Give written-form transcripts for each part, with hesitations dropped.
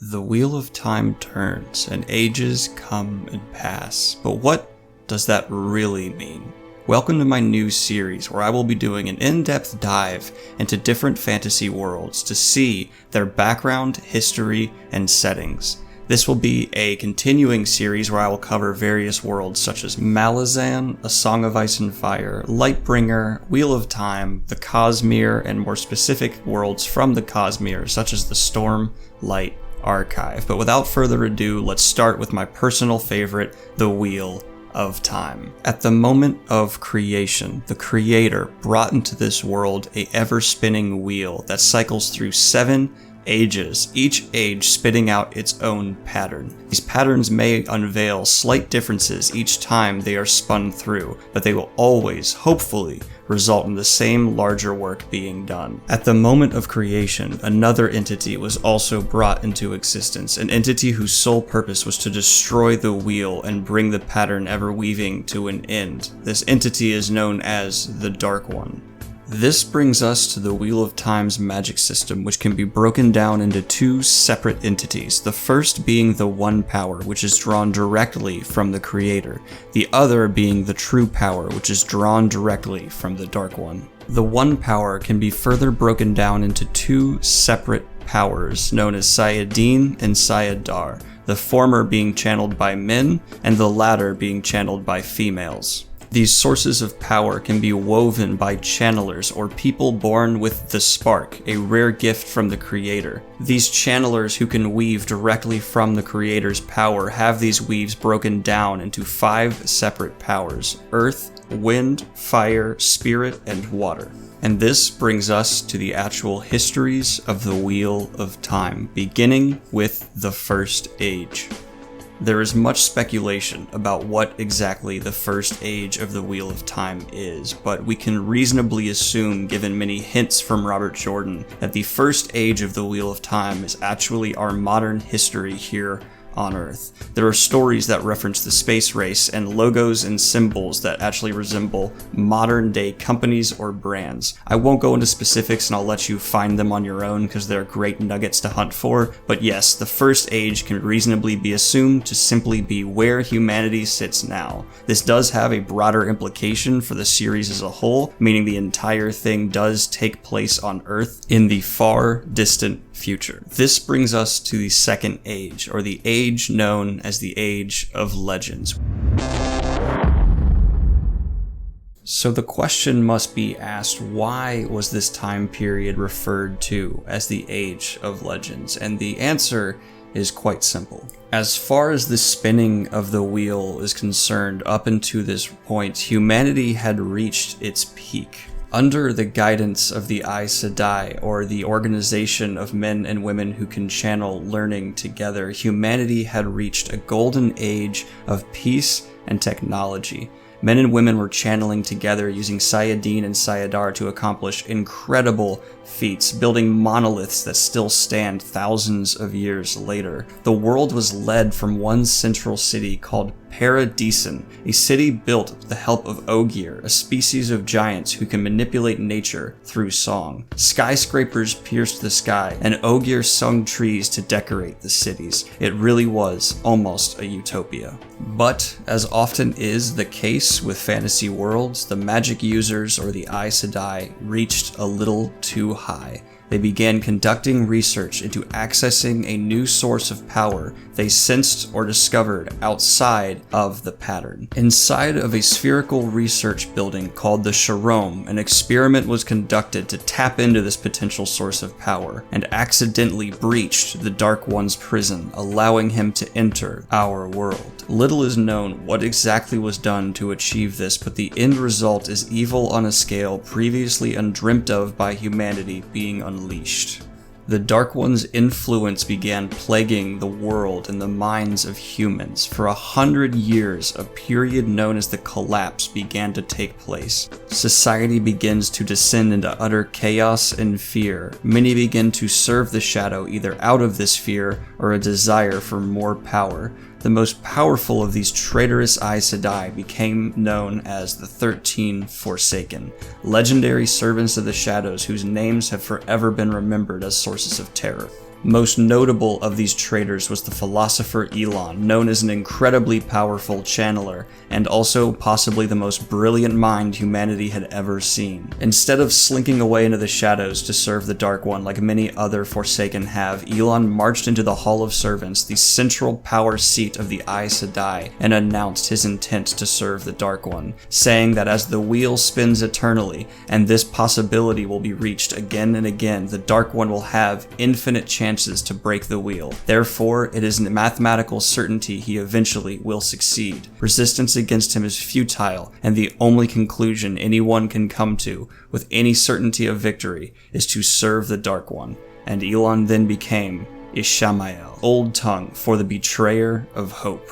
The wheel of time turns, and ages come and pass. But what does that really mean? Welcome to my new series where I will be doing an in-depth dive into different fantasy worlds to see their background, history, and settings. This will be a continuing series where I will cover various worlds such as Malazan, A Song of Ice and Fire, Lightbringer, Wheel of Time, the Cosmere, and more specific worlds from the Cosmere such as the Storm, Light, Archive. But without further ado, let's start with my personal favorite, the Wheel of Time. At the moment of creation, the creator brought into this world a ever-spinning wheel that cycles through 7 ages, each age spitting out its own pattern. These patterns may unveil slight differences each time they are spun through, but they will always, hopefully, result in the same larger work being done. At the moment of creation, another entity was also brought into existence, an entity whose sole purpose was to destroy the wheel and bring the pattern ever weaving to an end. This entity is known as the Dark One. This brings us to the Wheel of Time's magic system, which can be broken down into 2 separate entities, the first being the One Power, which is drawn directly from the Creator, the other being the True Power, which is drawn directly from the Dark One. The One Power can be further broken down into 2 separate powers, known as Sayadin and Sayadar, the former being channeled by men, and the latter being channeled by females. These sources of power can be woven by channelers or people born with the spark, a rare gift from the Creator. These channelers who can weave directly from the Creator's power have these weaves broken down into 5 separate powers: earth, wind, fire, spirit, and water. And this brings us to the actual histories of the Wheel of Time, beginning with the First Age. There is much speculation about what exactly the first age of the Wheel of Time is, but we can reasonably assume, given many hints from Robert Jordan, that the first age of the Wheel of Time is actually our modern history here on Earth. There are stories that reference the space race and logos and symbols that actually resemble modern day companies or brands. I won't go into specifics and I'll let you find them on your own because they're great nuggets to hunt for, but yes, the first age can reasonably be assumed to simply be where humanity sits now. This does have a broader implication for the series as a whole, meaning the entire thing does take place on Earth in the far distant future. This brings us to the Second Age, or the age known as the Age of Legends. So the question must be asked, why was this time period referred to as the Age of Legends? And the answer is quite simple. As far as the spinning of the wheel is concerned, up until this point, humanity had reached its peak. Under the guidance of the Aes Sedai, or the organization of men and women who can channel learning together, humanity had reached a golden age of peace and technology. Men and women were channeling together using Sayadin and Sayadar to accomplish incredible feats, building monoliths that still stand thousands of years later. The world was led from one central city called Paradisen, a city built with the help of Ogier, a species of giants who can manipulate nature through song. Skyscrapers pierced the sky, and Ogier sung trees to decorate the cities. It really was almost a utopia. But, as often is the case with fantasy worlds, the magic users, or the Aes Sedai, reached a little too high. They began conducting research into accessing a new source of power they sensed or discovered outside of the pattern. Inside of a spherical research building called the Sharome, an experiment was conducted to tap into this potential source of power, and accidentally breached the Dark One's prison, allowing him to enter our world. Little is known what exactly was done to achieve this, but the end result is evil on a scale previously undreamt of by humanity being unleashed. The Dark One's influence began plaguing the world and the minds of humans. For 100 years, a period known as the Collapse began to take place. Society begins to descend into utter chaos and fear. Many begin to serve the shadow either out of this fear or a desire for more power. The most powerful of these traitorous Aes Sedai became known as the 13 Forsaken, legendary servants of the shadows whose names have forever been remembered as sources of terror. Most notable of these traitors was the philosopher Elon, known as an incredibly powerful channeler, and also possibly the most brilliant mind humanity had ever seen. Instead of slinking away into the shadows to serve the Dark One like many other Forsaken have, Elon marched into the Hall of Servants, the central power seat of the Aes Sedai, and announced his intent to serve the Dark One, saying that as the wheel spins eternally, and this possibility will be reached again and again, the Dark One will have infinite chances to break the wheel. Therefore, it is a mathematical certainty he eventually will succeed. Resistance against him is futile, and the only conclusion anyone can come to, with any certainty of victory, is to serve the Dark One. And Elon then became Ishamael, Old Tongue for the betrayer of hope.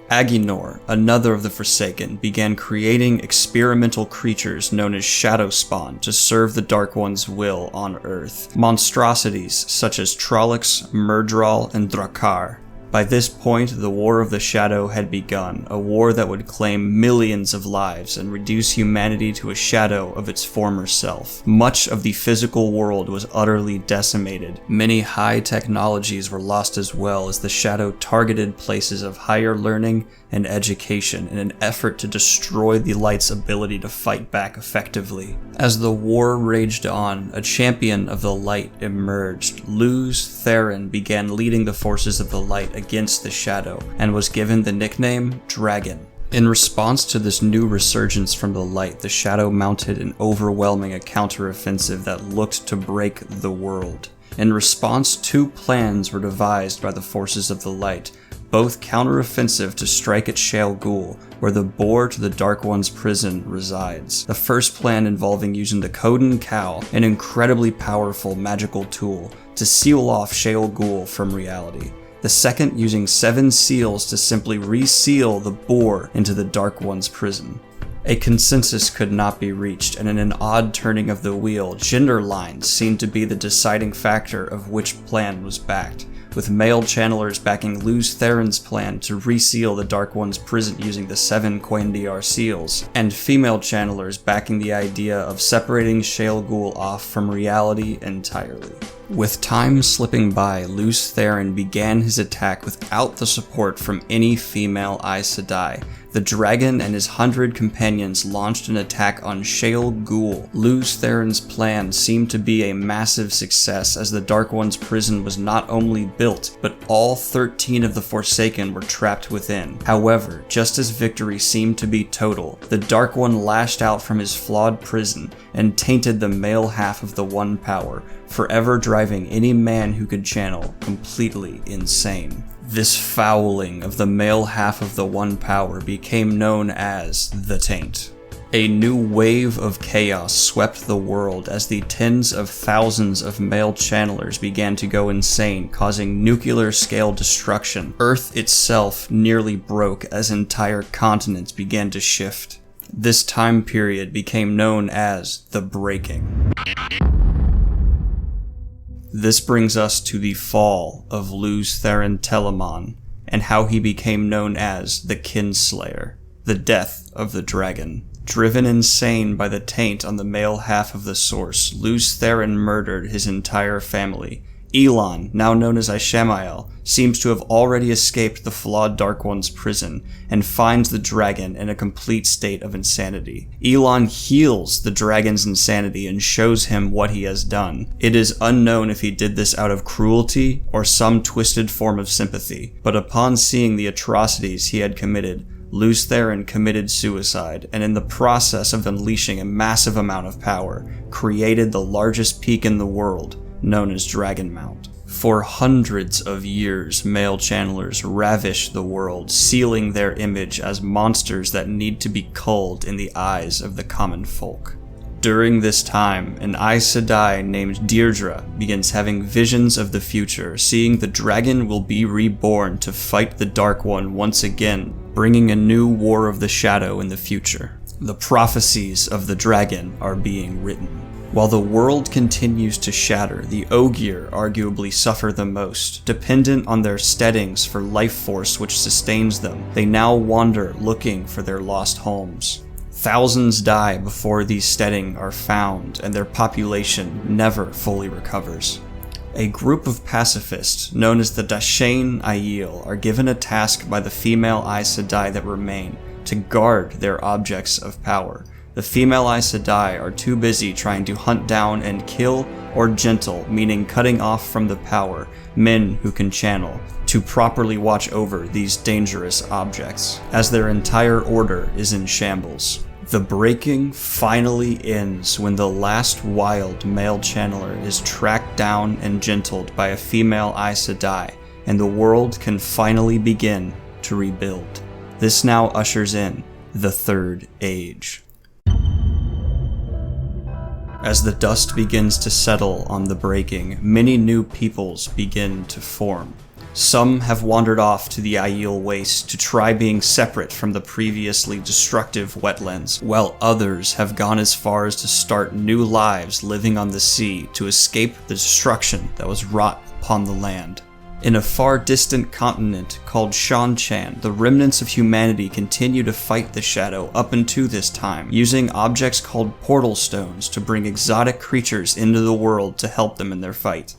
Aginor, another of the Forsaken, began creating experimental creatures known as Shadow Spawn to serve the Dark One's will on Earth. Monstrosities such as Trollocs, Myrddraal, and Drakkar. By this point, the War of the Shadow had begun, a war that would claim millions of lives and reduce humanity to a shadow of its former self. Much of the physical world was utterly decimated. Many high technologies were lost as well as the Shadow targeted places of higher learning and education in an effort to destroy the Light's ability to fight back effectively. As the war raged on, a champion of the Light emerged. Luz Theron began leading the forces of the Light against the Shadow, and was given the nickname Dragon. In response to this new resurgence from the Light, the Shadow mounted an overwhelming counteroffensive that looked to break the world. In response, two plans were devised by the forces of the Light, both counteroffensive to strike at Shale Ghul, where the door to the Dark One's prison resides. The first plan involving using the Coden Cowl, an incredibly powerful magical tool, to seal off Shale Ghul from reality. The second using 7 seals to simply reseal the bore into the Dark One's prison. A consensus could not be reached, and in an odd turning of the wheel, gender lines seemed to be the deciding factor of which plan was backed, with male channelers backing Luz Theron's plan to reseal the Dark One's prison using the 7 Koendiar seals, and female channelers backing the idea of separating Shale Ghul off from reality entirely. With time slipping by, Luz Theron began his attack without the support from any female Aes Sedai. The dragon and his 100 companions launched an attack on Shale Ghul. Luz Theron's plan seemed to be a massive success, as the Dark One's prison was not only built, but all 13 of the Forsaken were trapped within. However, just as victory seemed to be total, the Dark One lashed out from his flawed prison and tainted the male half of the One Power, forever driving any man who could channel completely insane. This fouling of the male half of the One Power became known as the Taint. A new wave of chaos swept the world as the tens of thousands of male channelers began to go insane, causing nuclear-scale destruction. Earth itself nearly broke as entire continents began to shift. This time period became known as the Breaking. This brings us to the fall of Luz Theron Telamon, and how he became known as the Kinslayer, the death of the dragon. Driven insane by the taint on the male half of the source, Luz Theron murdered his entire family. Elon, now known as Ishamael, seems to have already escaped the flawed Dark One's prison and finds the dragon in a complete state of insanity. Elon heals the dragon's insanity and shows him what he has done. It is unknown if he did this out of cruelty or some twisted form of sympathy, but upon seeing the atrocities he had committed, Luz Theron committed suicide, and in the process of unleashing a massive amount of power, created the largest peak in the world, known as Dragon Mount. For hundreds of years, male channelers ravished the world, sealing their image as monsters that need to be culled in the eyes of the common folk. During this time, an Aes Sedai named Deirdre begins having visions of the future, seeing the dragon will be reborn to fight the Dark One once again, bringing a new War of the Shadow in the future. The prophecies of the dragon are being written. While the world continues to shatter, the Ogier arguably suffer the most. Dependent on their steadings for life force which sustains them, they now wander looking for their lost homes. Thousands die before these steading are found, and their population never fully recovers. A group of pacifists, known as the Dashain Aiel, are given a task by the female Aes Sedai that remain to guard their objects of power. The female Aes Sedai are too busy trying to hunt down and kill or gentle, meaning cutting off from the power, men who can channel, to properly watch over these dangerous objects, as their entire order is in shambles. The breaking finally ends when the last wild male channeler is tracked down and gentled by a female Aes Sedai, and the world can finally begin to rebuild. This now ushers in the Third Age. As the dust begins to settle on the breaking, many new peoples begin to form. Some have wandered off to the Aiel Waste to try being separate from the previously destructive wetlands, while others have gone as far as to start new lives living on the sea to escape the destruction that was wrought upon the land. In a far distant continent called Shanchan, the remnants of humanity continue to fight the Shadow up until this time, using objects called portal stones to bring exotic creatures into the world to help them in their fight.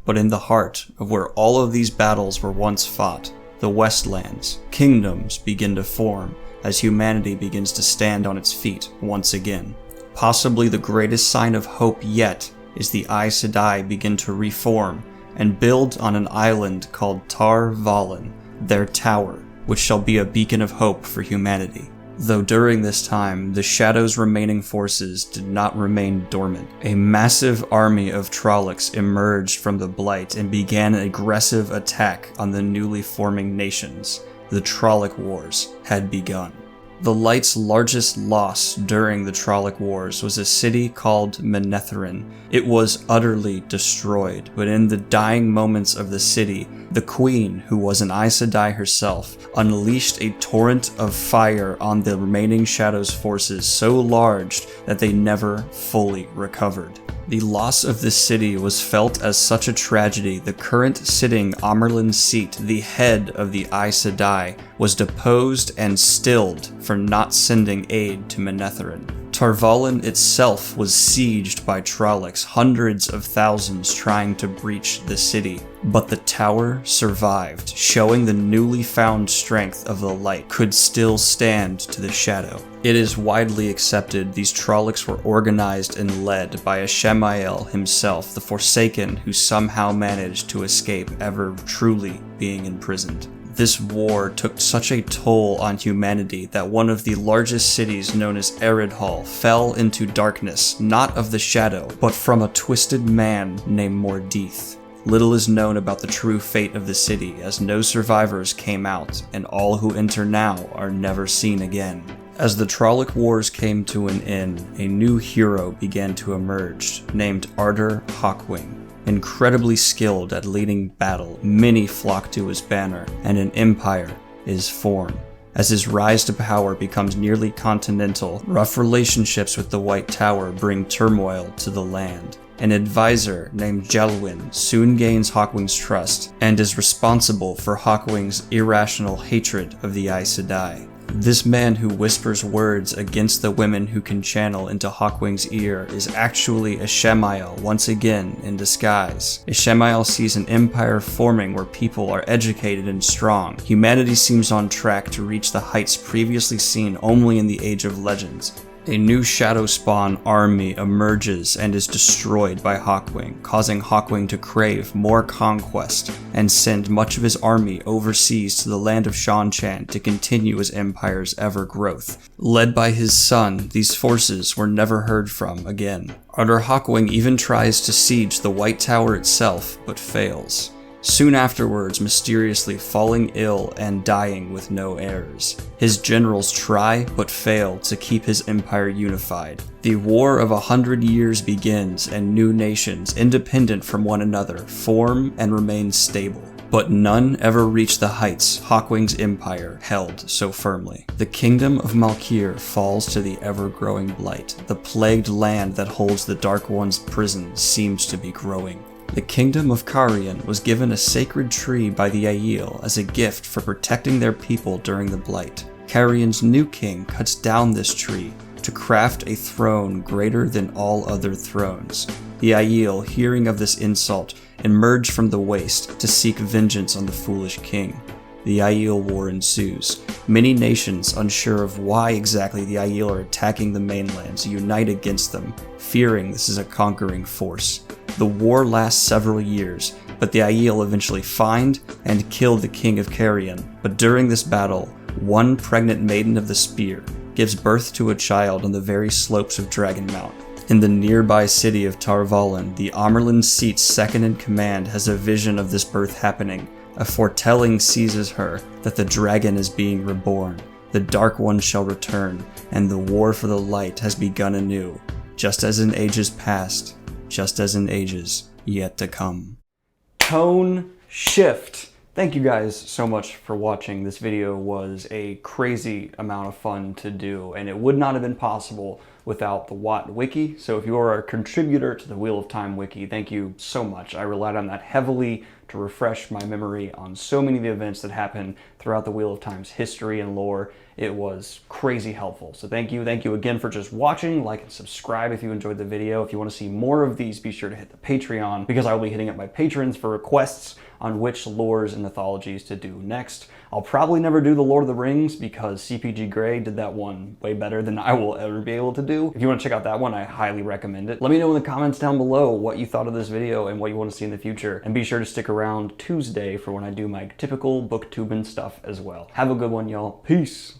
But in the heart of where all of these battles were once fought, the Westlands, kingdoms begin to form as humanity begins to stand on its feet once again. Possibly the greatest sign of hope yet is the Aes Sedai begin to reform and build on an island called Tar Valon, their tower, which shall be a beacon of hope for humanity. Though during this time, the Shadow's remaining forces did not remain dormant. A massive army of Trollocs emerged from the Blight and began an aggressive attack on the newly forming nations. The Trolloc Wars had begun. The Light's largest loss during the Trolloc Wars was a city called Manetheren. It was utterly destroyed, but in the dying moments of the city, the Queen, who was an Aes Sedai herself, unleashed a torrent of fire on the remaining Shadow's forces so large that they never fully recovered. The loss of the city was felt as such a tragedy. The current sitting Amerlin seat, the head of the Aes Sedai, was deposed and stilled for not sending aid to Manetheren. Tar Valon itself was sieged by Trollocs, hundreds of thousands trying to breach the city. But the tower survived, showing the newly found strength of the Light could still stand to the Shadow. It is widely accepted these Trollocs were organized and led by Ishamael himself, the Forsaken, who somehow managed to escape ever truly being imprisoned. This war took such a toll on humanity that one of the largest cities, known as Eridhall, fell into darkness, not of the Shadow, but from a twisted man named Mordeith. Little is known about the true fate of the city, as no survivors came out, and all who enter now are never seen again. As the Trolloc Wars came to an end, a new hero began to emerge, named Ardor Hawkwing. Incredibly skilled at leading battle, many flock to his banner, and an empire is formed. As his rise to power becomes nearly continental, rough relationships with the White Tower bring turmoil to the land. An advisor named Jelwyn soon gains Hawkwing's trust, and is responsible for Hawkwing's irrational hatred of the Aes Sedai. This man who whispers words against the women who can channel into Hawkwing's ear is actually Ishamael once again in disguise. Ishamael sees an empire forming where people are educated and strong. Humanity seems on track to reach the heights previously seen only in the Age of Legends. A new Shadow Spawn army emerges and is destroyed by Hawkwing, causing Hawkwing to crave more conquest and send much of his army overseas to the land of Shanchan to continue his empire's ever-growth. Led by his son, these forces were never heard from again. Ardor Hawkwing even tries to siege the White Tower itself, but fails. Soon afterwards, mysteriously falling ill and dying with no heirs. His generals try but fail to keep his empire unified. The War of 100 Years begins, and new nations, independent from one another, form and remain stable. But none ever reach the heights Hawkwing's empire held so firmly. The kingdom of Malkir falls to the ever-growing Blight. The plagued land that holds the Dark One's prison seems to be growing. The kingdom of Carian was given a sacred tree by the Aiel as a gift for protecting their people during the Blight. Carian's new king cuts down this tree to craft a throne greater than all other thrones. The Aiel, hearing of this insult, emerge from the waste to seek vengeance on the foolish king. The Aiel War ensues. Many nations, unsure of why exactly the Aiel are attacking the mainlands, unite against them, fearing this is a conquering force. The war lasts several years, but the Aiel eventually find and kill the king of Carrion. But during this battle, one pregnant maiden of the spear gives birth to a child on the very slopes of Dragon Mount. In the nearby city of Tarvalin, the Amerlin seat's second in command has a vision of this birth happening. A foretelling seizes her that the dragon is being reborn, the Dark One shall return, and the war for the light has begun anew, just as in ages past, just as in ages yet to come. Tone shift. Thank you guys so much for watching. This video was a crazy amount of fun to do, and it would not have been possible without the WoT Wiki. So if you are a contributor to the Wheel of Time Wiki, thank you so much. I relied on that heavily to refresh my memory on so many of the events that happened throughout the Wheel of Time's history and lore. It was crazy helpful. So thank you again for just watching. Like and subscribe if you enjoyed the video. If you want to see more of these, be sure to hit the Patreon, because I will be hitting up my patrons for requests on which lores and mythologies to do next. I'll probably never do the Lord of the Rings because CPG Grey did that one way better than I will ever be able to do. If you want to check out that one, I highly recommend it. Let me know in the comments down below what you thought of this video and what you want to see in the future. And be sure to stick around Tuesday for when I do my typical booktubing stuff as well. Have a good one, y'all. Peace.